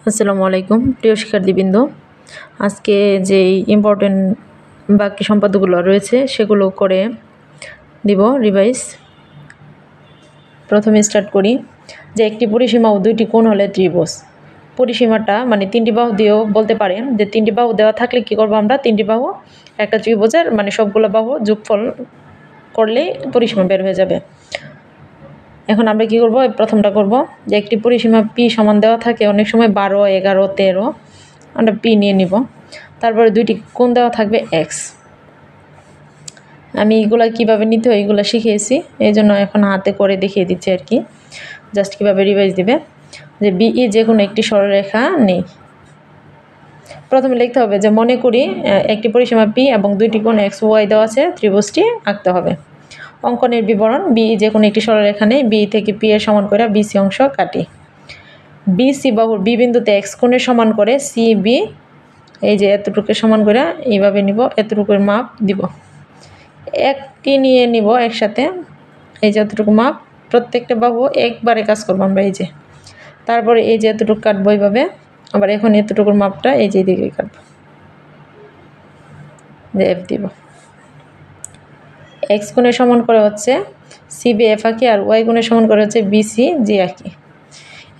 আসসালামু আলাইকুম প্রিয় শিক্ষার্থীবৃন্দ। আজকে যে ইম্পর্টেন্ট বাক্য সম্পাদকগুলো রয়েছে সেগুলো করে দিব রিভাইজ। প্রথমে স্টার্ট করি যে একটি পরিসীমা ও দুইটি কোণ হলে ত্রিভুজ। পরিসীমাটা মানে তিনটি বাহু দিয়েও বলতে পারে যে তিনটি বাহু দেওয়া থাকলে কি করব আমরা, তিনটি বাহু একটা ত্রিভুজের মানে সবগুলো বাহু যোগফল করলেই পরিসীমা বের হয়ে যাবে। এখন আমরা কি করব, প্রথমটা করব যে একটি পরিসীমা পি সমান দেওয়া থাকে, অনেক সময় 12, 11, 13, আমরা পি নিয়ে নিব। তারপরে দুইটি কোণ দেওয়া থাকবে এক্স। আমি এগুলা কিভাবে নিতে হয় এগুলো শিখিয়েছি, এই জন্য এখন হাতে করে দেখিয়ে দিচ্ছি আর কি, জাস্ট কীভাবে রিভাইজ দিবে। যে বিই যে কোনো একটি সরলরেখা নেই। প্রথমে লিখতে হবে যে মনে করি একটি পরিসীমা পি এবং দুইটি কোণ এক্স ওয়াই দেওয়া আছে, ত্রিভুজটি আঁকতে হবে। অঙ্কনের বিবরণ, বি যে কোনো একটি সরলরেখা নেই, বি থেকে পি এর সমান করে বিসি অংশ কাটি। বিসি বাহুর বি বিন্দুতে এক্স কোণের সমান করে সি বি, এই যে এতটুকু সমান করে এইভাবে নিব, এতটুকুর মাপ দিব, একটি নিয়ে নিব একসাথে, এই যে এতটুকু মাপ, প্রত্যেকটা বাহু একবারে কাজ করবো আমরা, এই যে তারপরে এই যে এতটুকু কাটবো এইভাবে, আবার এখন এতটুকুর মাপটা এই যে দিকে কাটবো, যে এফ দিব। এক্স কোণের সমান করে হচ্ছে সিবি এফ আঁকি, আর ওয়াই কোণের সমান করে হচ্ছে বিসি জি আঁকি।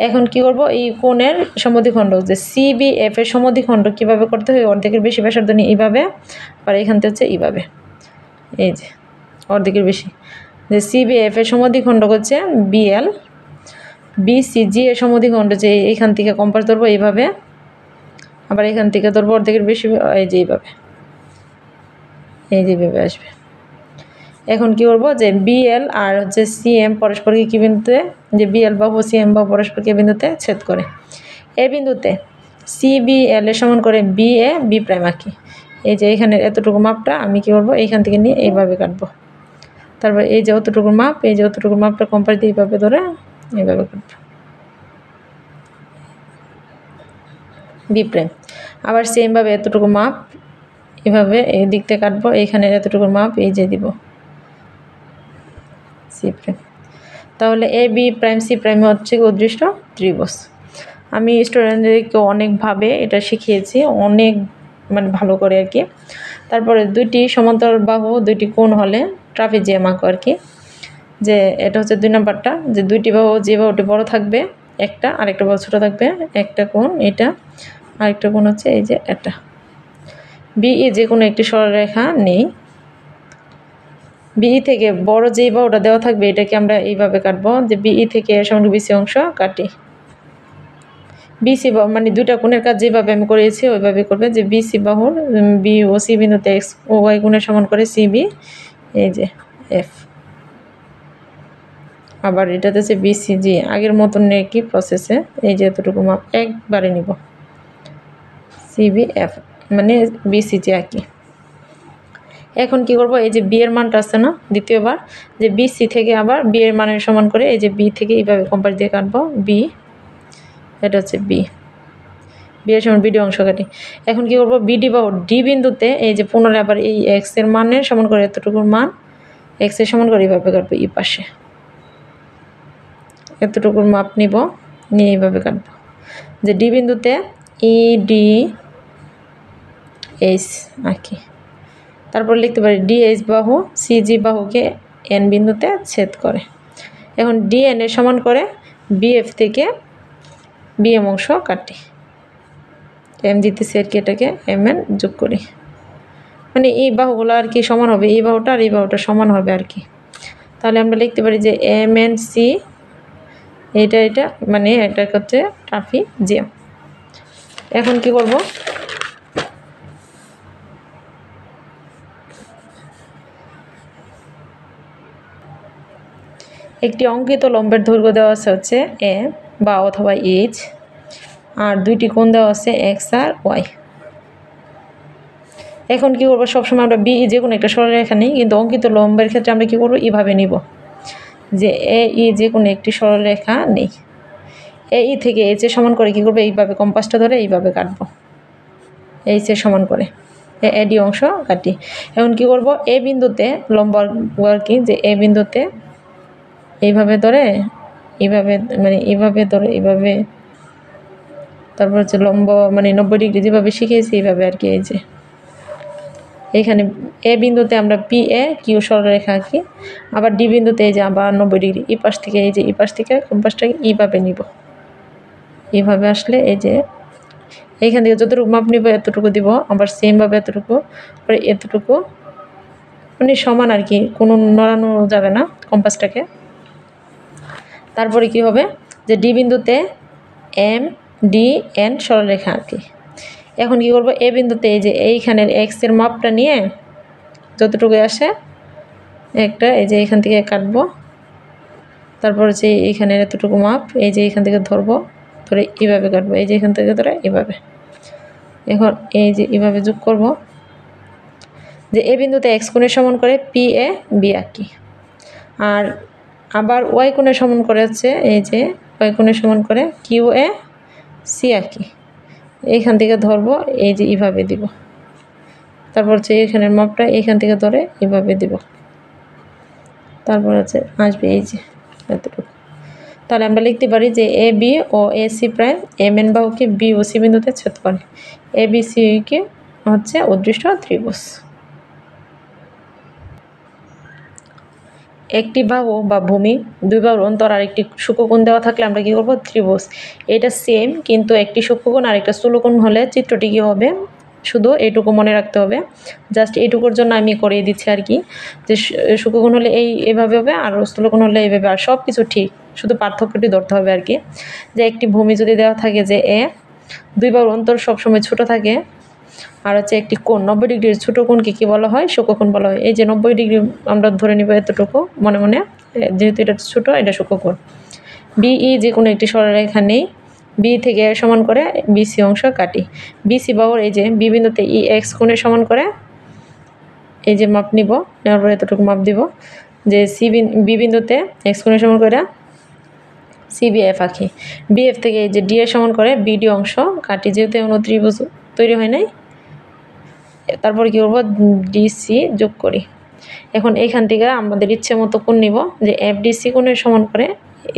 এখন কি করব, এই কোণের সমদ্বিখণ্ড যে সিবি এফ এর সমদ্বিখণ্ড কিভাবে করতে হয়, অর্ধেকের বেশি ব্যাসার্ধ নিয়ে এইভাবে, আর এখান থেকে হচ্ছে এইভাবে, এই যে অর্ধেকের বেশি, যে সিবি এফ এর সমদ্বিখণ্ড হচ্ছে বিএল, বিসিজি এর সমদ্বিখণ্ড যে এইখান থেকে কম্পাস ধরবো এইভাবে, আবার এখান থেকে ধরবো অর্ধেকের বেশি, এই যে এইভাবে, এই যে এইভাবে আসবে। এখন কি করব যে বিএল আর হচ্ছে সিএম পরস্পরকে কি বিন্দুতে, যে বিএল বাহু সিএম বাহু পরস্পরকে বিন্দুতে ছেদ করে, এ বিন্দুতে সিবিএল এর সমান করে বি এ বি প্রাইম আঁকি। এই যে এখানে এতটুকু মাপটা আমি কি করব, এইখান থেকে নিয়ে এইভাবে কাটবো। তারপর এই যে অতটুকু মাপ, এই যে অতটুকু মাপটা কম্পাস দিয়ে এইভাবে ধরে এইভাবে কাটবো বি প্রাইম। আবার সেমভাবে এতটুকু মাপ এভাবে এই দিক থেকে কাটবো, এইখানে এতটুকু মাপ এই যে দিব সি প্রাইম। তাহলে A B prime C prime হচ্ছে অদৃষ্ট ত্রিভুজ। আমি স্টুডেন্টদেরকে অনেকভাবে এটা শিখিয়েছি, অনেক মানে ভালো করে আর কি। তারপরে দুইটি সমান্তরাল বাহু দুইটি কোণ হলে ট্রাপিজিয়াম আঁকো আর কি। যে এটা হচ্ছে 2 নাম্বারটা, যে দুইটি বাহু, যে বাহুটি বড় থাকবে একটা, আরেকটা বাহু ছোট থাকবে, একটা কোণ এটা, আরেকটা কোণ হচ্ছে এই যে এটা। বিই যে কোনো একটি সরলরেখা নেই, বিই থেকে বড় যেই বাহুটা দেওয়া থাকবে এটাকে আমরা এইভাবে কাটবো, যে বিই থেকে সমান বিসি অংশ কাটি। বিসি বাহু মানে দুইটা কোণের কাজ যেভাবে আমি করেছি ওইভাবে করবে, যে বিসি বাহুর বি ও সি বিন্দুতে এক্স ও ওয়াই কোণের সমান করে সিবি, এই যে এফ। আবার এটাতে হচ্ছে বিসিজি, আগের মতন একই প্রসেসে, এই যে এতটুকু মাপ একবারে নিব, সিবি এফ মানে বিসিজি আঁকি। এখন কি করব, এই যে বি এর মানটা আছে না দ্বিতীয়বার, যে বিসি থেকে আবার বি এর মানের সমান করে এই যে বি থেকে এইভাবে কম্পাস দিয়ে কাটবো বি, এটা হচ্ছে বি, বি এর সমান বিডি অংশ কাটি। এখন কি করব, বিডি বাহু ডি বিন্দুতে এই যে পুনরায় আবার এই এক্স এর মানের সমান করে এতটুকুর মান এক্স এর সমান করে এইভাবে কাটবো এই পাশে, এতটুকুর মাপ নিব, নিয়ে এইভাবে কাটবো। যে ডি বিন্দুতে ই ডি এইচ আঁকি। তারপর লিখতে পারি ডিএইচ বাহু সিজি বাহুকে এন বিন্দুতে ছেদ করে। এখন ডিএন এর সমান করে বিএফ থেকে বিএম অংশ কাটি, এম দিতেছি আর কি, এটাকে এম এন যোগ করি, মানে এই বাহুগুলো আর কি সমান হবে, এই বাহুটা আর এই বাহুটা সমান হবে আর কি। তাহলে আমরা লিখতে পারি যে এম এন সি, এটা এটা মানে এটা হচ্ছে ট্রাপিজিয়াম। এখন কি করব, একটি অঙ্কিত লম্বের দৈর্ঘ্য দেওয়া আছে হচ্ছে এ বা অথবা এইচ, আর দুইটি কোণ দেওয়া আছে এক্স আর ওয়াই। এখন কি করবো, সবসময় আমরা বি যে কোনো একটা সরলরেখা নিই, কিন্তু অঙ্কিত লম্বের ক্ষেত্রে আমরা কি করবো, এইভাবে নিব, যে এ ই যে কোনো একটি সরলরেখা নেই, এ ই থেকে এইচ এর সমান করে কি করবো, এইভাবে কম্পাসটা ধরে এইভাবে কাটবো, এইচ এর সমান করে এডি অংশ কাটি। এখন কি করব, এ বিন্দুতে লম্ব আর কি, যে এ বিন্দুতে এইভাবে ধরে এইভাবে মানে এইভাবে ধরে এইভাবে তারপর হচ্ছে লম্ব মানে 90 ডিগ্রি যেভাবে শিখেছি এইভাবে আর কি। এই যে এখানে এ বিন্দুতে আমরা পি এ কিউ সরলরেখা আঁকি, আবার ডি বিন্দুতে এই যে আবার 90 ডিগ্রি এই পাশ থেকে এই যে এই পাশ থেকে কম্পাসটাকে এইভাবে নিব। এইভাবে আসলে এই যে এইখান থেকে যতটুকু মাপ নিব এতটুকু দিব, আবার সেমভাবে এতটুকু, পরে এতটুকু, মানে সমান আর কি, কোনো নড়ানো যাবে না কম্পাসটাকে। তারপরে কি হবে যে ডি বিন্দুতে এম ডি এন সরলরেখা আঁকি। এখন কি করব, এ বিন্দুতে এই যে এইখানের এক্স এর মাপটা নিয়ে যতটুকু আসে একটা এই যে এইখান থেকে কাটবো, তারপর হচ্ছে এইখানের এতটুকু মাপ এই যে এইখান থেকে ধরবো, ধরে এইভাবে কাটবো, এই যে এখান থেকে ধরে এইভাবে। এখন এই যে এইভাবে যোগ করব, যে এ বিন্দুতে এক্স কোণের সমান করে পি এ বি আঁকি, আর আবার ওয়াই কোণের সমান করে হচ্ছে এই যে ওয়াই কোণের সমান করে কিউ এ সি আঁকি। এইখান থেকে ধরবো এই যে এইভাবে দিব, তারপর হচ্ছে এইখানের মাপটা এইখান থেকে ধরে এইভাবে দিব, তারপর হচ্ছে আসবে এই যে এতটুকু। তাহলে আমরা লিখতে পারি যে এ বি ও A C prime M N বাহুকে বি ও সি বিন্দুতে ছেদ করে, এ বি সি কে হচ্ছে উদ্দৃষ্ট ত্রিভুজ। একটি বাহু বা ভূমি দুই বাহুর অন্তর আর একটি সূক্ষ্মকোণ দেওয়া থাকলে আমরা কি করব, ত্রিভুজ। এটা সেম, কিন্তু একটি সূক্ষ্মকোণ আর একটা স্থূলকোণ হলে চিত্রটি কি হবে, শুধু এইটুকু মনে রাখতে হবে। জাস্ট এইটুকুর জন্য আমি করিয়ে দিচ্ছি আর কি, যে সূক্ষ্মকোণ হলে এইভাবে হবে আর স্থূলকোণ হলে এইভাবে, আর সব কিছু ঠিক, শুধু পার্থক্যটি ধরতে হবে আর কি। যে একটি ভূমি যদি দেওয়া থাকে যে এ, দুই বাহুর অন্তর সবসময় ছোট থাকে, আর হচ্ছে একটি কোণ 90 ডিগ্রির ছোটো কোণকে কী বলা হয়, সূক্ষ্মকোণ বলা হয়। এই যে 90 ডিগ্রি আমরা ধরে নিব এতটুকু মনে মনে, যেহেতু এটা ছোটো এটা সূক্ষ্মকোণ। বিই যে কোনো একটি সরলরেখা নেই, বি থেকে সমান করে বিসি অংশ কাটি। বিসি বাহুর এই যে বি বিন্দুতে ই এক্স কোণের সমান করে এই যে মাপ নিব, নেওয়ার পরে এতটুকু মাপ দিব, যে বি বিন্দুতে এক্স কোণের সমান করে সিবিএফ আঁকি। বিএফ থেকে এই যে ডি এর সমান করে বিডি অংশ কাটি, যেহেতু এমন ত্রিভুজ তৈরি হয় নাই। তারপর কি করবো, ডিসি যোগ করি। এখন এইখান থেকে আমাদের ইচ্ছে মতো কোণ নিব, যে এফডিসি কোণের সমান করে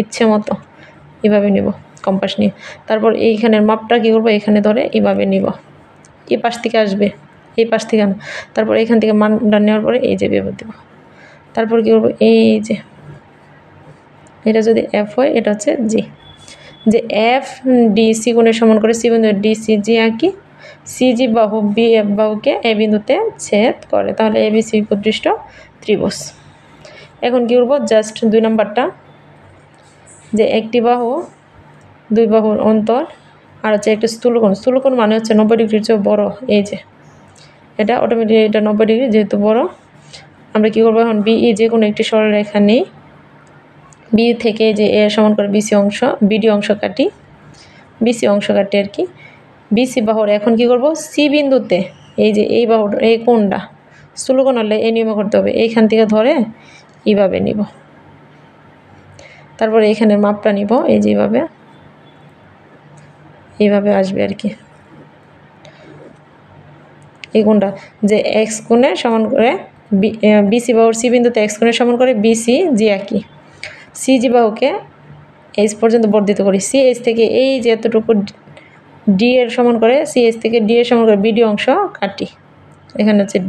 ইচ্ছে মতো এভাবে নিব কম্পাস নিয়ে। তারপর এইখানের মাপটা কী করবো, এখানে ধরে এইভাবে নিব, এই পাশ থেকে আসবে, এই পাশ থেকে না। তারপর এখান থেকে মানটা নেওয়ার পরে এই যে ভেবে দেব। তারপর কী করবো, এই যে এটা যদি এফ হয় এটা হচ্ছে জি, যে এফ ডিসি কোণের সমান করে সি বিন্দু ডিসি জি আঁকি। সিজি বাহু বি এফ বাহুকে এ বিন্দুতে ছেদ করে, তাহলে এ বি সি উদ্দৃষ্ট ত্রিভুজ। এখন কী করবো, জাস্ট 2 নম্বরটা, যে একটি বাহু দুই বাহুর অন্তর আর হচ্ছে একটা স্থূলকোণ, স্থূলকোণ মানে হচ্ছে 90 ডিগ্রির চেয়ে বড়। এই যে এটা অটোমেটিক এটা 90 ডিগ্রি যেহেতু বড়, আমরা কী করবো, এখন বিই যে কোনো একটি সরলরেখা নেই, বি থেকে যে এ সমান করে বিসি অংশ বিডি অংশ কাটি, বিসি অংশ কাটি আর কি। বিসি বাহুর এখন কি করব, সি বিন্দুতে এই যে এই বাহুর এই কোণটা স্থূলকোণ হলে এই নিয়ম করতে হবে, এইখান থেকে ধরে এইভাবে নিব, তারপরে এখানে মাপটা নিব এই যে এইভাবে আসবে আর কি। এই কোণটা যে এক্স কোণের সমান করে বিসি বাহুর সি বিন্দুতে এক্স কোণের সমান করে বিসি জি আঁকি। সিজি বাহুকে এইচ পর্যন্ত বর্ধিত করি, সি এইচ থেকে এই যে এতটুকু ডি এর সমান করে সি এইচ থেকে ডি এর সমান করে বিডি অংশ কাটি, এখানে হচ্ছে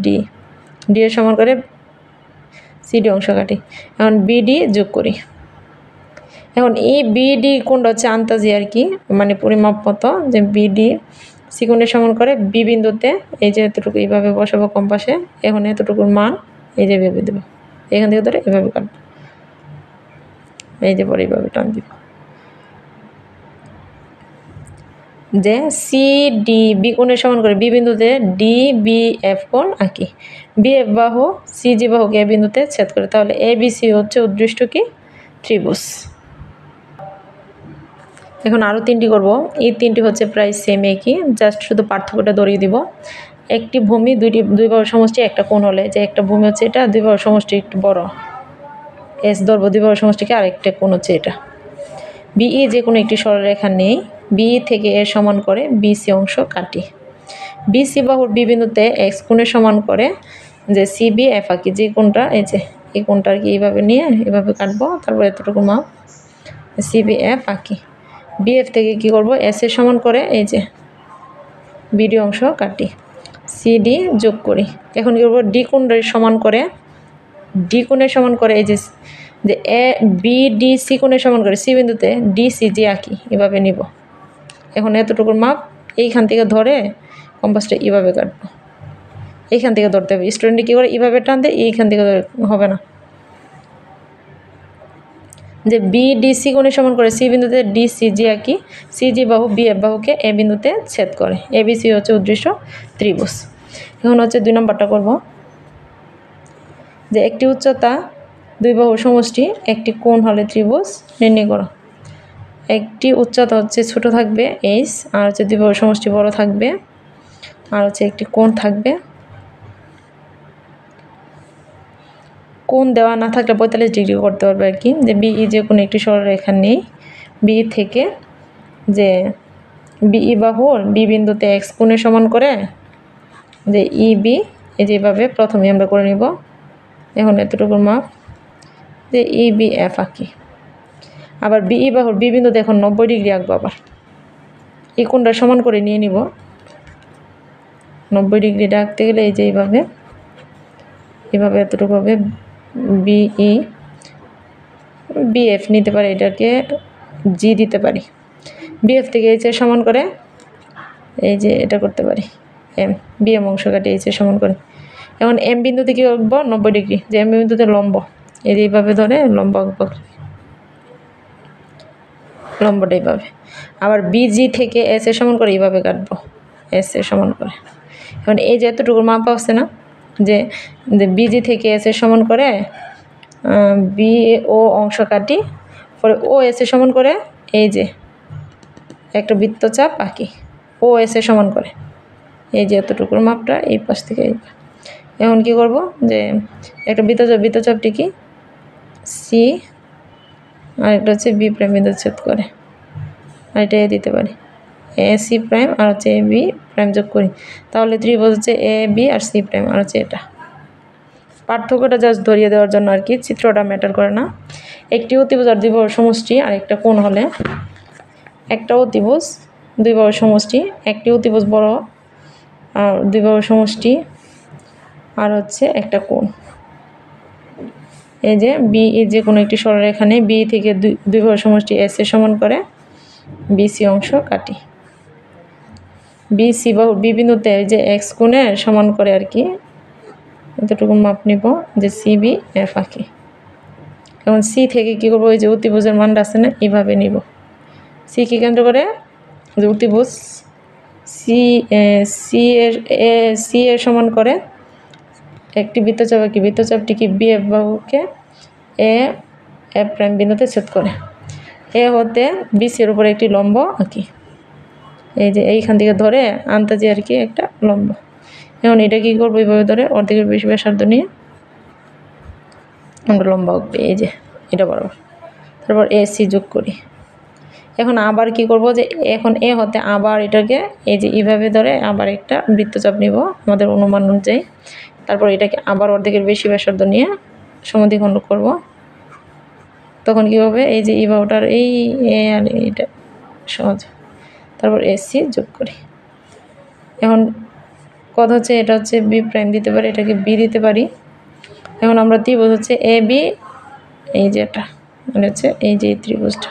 ডি এর সমান করে সিডি অংশ কাটি। এখন বিডি যোগ করি। এখন এই বিডি কোণটা হচ্ছে আন্তাজি আর কি, মানে পরিমাপ মতো, যে বিডি সি কোণের সমান করে বি বিন্দুতে এই যে এতটুকু এইভাবে বসাবো কম্পাসে। এখন এতটুকুর মান এই যে ভেবে দেবো, এখান থেকে ধরে এভাবে কাটবো, এই যে পরে এইভাবে টান দিব, যে সি ডি বি কোণের সমান করে বি বিন্দুতে ডি বি এফ কোণ আঁকি। বি এফ বাহু সি জি বাহুকে এ বিন্দুতে ছেদ করে, তাহলে এ বি সি হচ্ছে উদ্দৃষ্ট কি ত্রিভুজ। এখন আরও 3টি করব, এই 3টি হচ্ছে প্রায় সেম একই, জাস্ট শুধু পার্থক্যটা ধরিয়ে দিব। একটি ভূমি দুই বাহুর সমষ্টি একটা কোণ হলে, যে একটা ভূমি হচ্ছে এটা, দুই বাহুর সমষ্টি একটু বড় এস ধরবো, দুই বাহুর সমষ্টিকে আরেকটা কোণ হচ্ছে এটা। বিই যে কোনো একটি সরলরেখা নেই, বি থেকে এর সমান করে বিসি অংশ কাটি। বিসি বাহুর বি বিন্দুতে এক্স কোণের সমান করে যে সিবি এফ আঁকি, যে কোণটা এই যে এই কোণটা আর কি এইভাবে নিয়ে এভাবে কাটবো, তারপর এতটুকু মাপ সিবি এফ আঁকি। বিএফ থেকে কি করব এস এর সমান করে এই যে বিডি অংশ কাটি, সিডি যোগ করি। এখন কি করবো ডি কোণের সমান করে এই যে এ বি ডি সি কোণের সমান করে সি বিন্দুতে ডি সি জি আঁকি, এভাবে নিব। এখন এতটুকুর মাপ এইখান থেকে ধরে কম্পাসটা এইভাবে কাটবো, এইখান থেকে ধরতে হবে। স্টুডেন্ট কী করে এইভাবে টানতে, এইখান থেকে হবে না। যে বি ডিসি কোণের সমান করে সি বিন্দুতে ডিসি জি আঁকি, সিজি বাহু বিএফ বাহুকে এ বিন্দুতে ছেদ করে। এবিসি হচ্ছে উদ্দৃশ্য ত্রিভুজ। এখন হচ্ছে 2 নম্বরটা করব, যে একটি উচ্চতা 2 বাহুর সমষ্টি একটি কোণ হলে ত্রিভুজ নির্ণয় করো। একটি উচ্চতা হচ্ছে ছোট থাকবে এইচ, আর হচ্ছে 2 বাহুর সমষ্টি বড় থাকবে, আর হচ্ছে একটি কোণ থাকবে। কোণ দেওয়া না থাকলে 45 ডিগ্রি করতে পারবে আর কি। যে বিই যে কোনো একটি সরলরেখা নেই, বি থেকে যে বিই বাহুর বি বিন্দুতে এক্স কোণের সমান করে যে ইবি এই যেভাবে প্রথমে আমরা করে নিব। এখন এতটুকুর মাপ যে ইবি এফ আঁকি। আবার বিই বাহুর বি বিন্দুতে এখন 90 ডিগ্রি আঁকবো। আবার এই কোণটা সমান করে নিয়ে নিব। 90 ডিগ্রিটা আঁকতে গেলে এই যে এইভাবে এতটুকু হবে। বিই বিএফ নিতে পারি, এটাকে জি দিতে পারি। বিএফ থেকে এইচ এর সমান করে এই যে এটা করতে পারি এম, বিএম অংশ কাটি এইচ এর সমান করে। এখন এম বিন্দুতে কী আঁকবো 90 ডিগ্রি, যে এম বিন্দুতে লম্ব এইভাবে ধরে লম্ব আঁকবো, লম্বটা এইভাবে। আবার বিজি থেকে এস এর সমান করে এইভাবে কাটবো, এস এর সমান করে। এখন এই যে এতটুকুর মাপ আছে না, যে বিজি থেকে এস এর সমান করে বি ও অংশ কাটি, পরে ও এস এর সমান করে এই যে একটা বৃত্তচাপ আঁকি, ও এস এর সমান করে এই যে এতটুকুর মাপটা এই পাশ থেকে এই। এখন কি করব, যে একটা বৃত্তচাপটি কি সি, আর একটা হচ্ছে বি প্রাইম বিন্দু ছেদ করে, আর এটা এ দিতে পারি এ সি প্রাইম, আর হচ্ছে এ বি প্রাইম যোগ করি, তাহলে ত্রিভুজ হচ্ছে A B R C prime, আর হচ্ছে এটা। পার্থক্যটা জাস্ট ধরিয়ে দেওয়ার জন্য আর কি, চিত্রটা ম্যাটার করে না। একটি অতিভুজ আর 2 বাহুর সমষ্টি আর একটা কোণ হলে, একটা অতিভুজ 2 বাহুর সমষ্টি, একটি অতিভুজ বড় আর 2 বাহুর সমষ্টি, আর হচ্ছে একটা কোণ। এই যে বি যে কোনো একটি সরলরেখা নেই, বি থেকে 2 বাহুর সমষ্টি এস এর সমান করে বিসি অংশ কাটি। বিসি বাহু বি বিন্দুতে যে এক্স কোণের সমান করে আর কি, এতটুকু মাপ নিব, যে সিবি এফ আঁকি। এখন সি থেকে কী করবো, ওই যে অতিভুজের মানটা আছে না, এইভাবে নিব। সি কি কেন্দ্র করে যে অতিভুজ সি এর সমান করে একটি বৃত্তচাপ আঁকি, বৃত্তচাপটি কি বি এফ বাহুকে এ এফ প্রাইম বিন্দুতে ছেদ করে। এ হতে বিসি এর উপরে একটি লম্ব আঁকি, এই যে এইখান থেকে ধরে আন্দাজে আর কি একটা লম্ব। এখন এটা কী করবো, এইভাবে ধরে অর্ধেকের বেশি ব্যাসার্ধ নিয়ে আমরা লম্বা আঁকবো, এই যে এটা বরাবর। তারপর এ সি যোগ করি। এখন আবার কি করব, যে এখন এ হতে আবার এটাকে এই যে এইভাবে ধরে আবার একটা বৃত্তচাপ নিব আমাদের অনুমান অনুযায়ী। তারপর এটাকে আবার অর্ধেকের বেশি ব্যাসার্ধ নিয়ে সমদ্বিখণ্ড করব। তখন কী হবে, এই যে এই বাহুটার এই এ আর এইটা সহজ। তারপর এসি যোগ করি। এখন কথা হচ্ছে এটা হচ্ছে বি প্রাইম দিতে পারি, এটাকে বি দিতে পারি। এখন আমরা ত্রিভুজ হচ্ছে এ বি, এই যে এটা মানে হচ্ছে এই যে ত্রিভুজটা,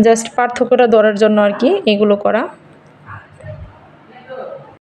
জাস্ট পার্থক্যটা ধরার জন্য আর কি এগুলো করা।